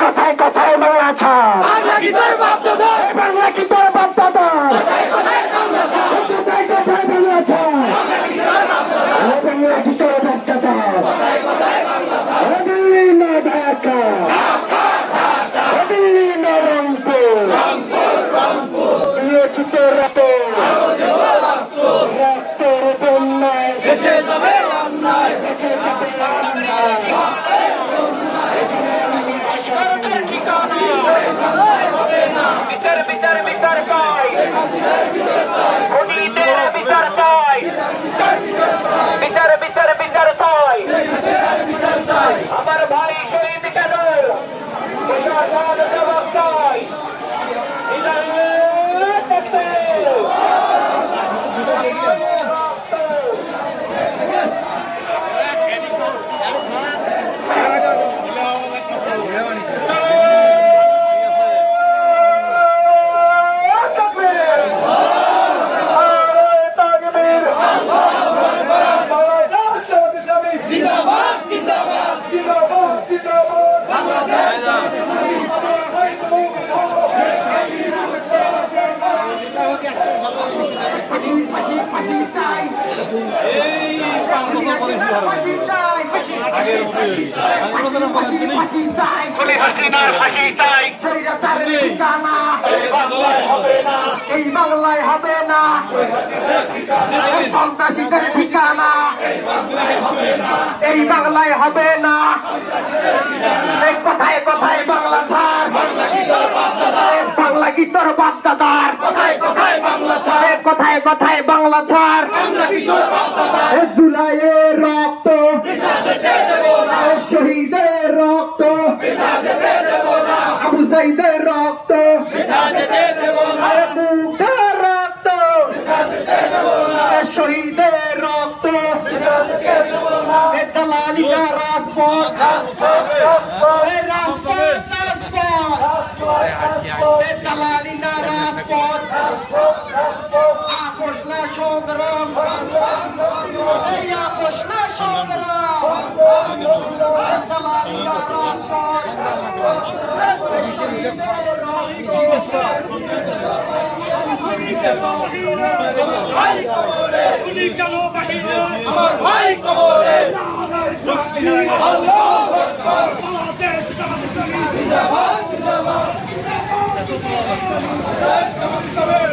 কথায় কথায় বাংলা ছাড়, বাংলা কি তোর বাপ দাদা, কথায় কথায় বাংলা ছাড়, বাংলা কি তোর বাপ দাদা, দিল্লি না ঢাকা, দিল্লি না রংপুর, দিয়েছি তোর রক্তের বন্যায় ভেসে যাবে অন্যায়, ভেসে যাবে অন্যায়। বিচার বিচার বিচার চাই, খুনিদের বিচার চাই, বিচার বিচার বিচার চাই, আমার ভাই শহীদ কেন প্রশাসন জবাব চাই। এই বাংলায় হবে না সন্ত্রাসীদের ঠিকানা, এই বাংলায় হবে না কথায় কথায় বাংলা ছাড়, বাংলা কি তোর বাপ দাদার, কথায় কথায় বাংলা ছাড়, কথায় কথায় বাংলা ছাড়, জুলাইয়ের রক্ত শহীদের রক্ত, আবু সাইদের রক্ত, মুগ্ধার রক্ত, শহীদের রক্ত, দালালিকা রাজপথ, দালালিকা রাজপথ, আপোষ না সংগ্রাম, আপোষ না সংগ্রাম, দালালিকা রাজপথ, আমার ভাই কবরে আল্লাহু আকবার।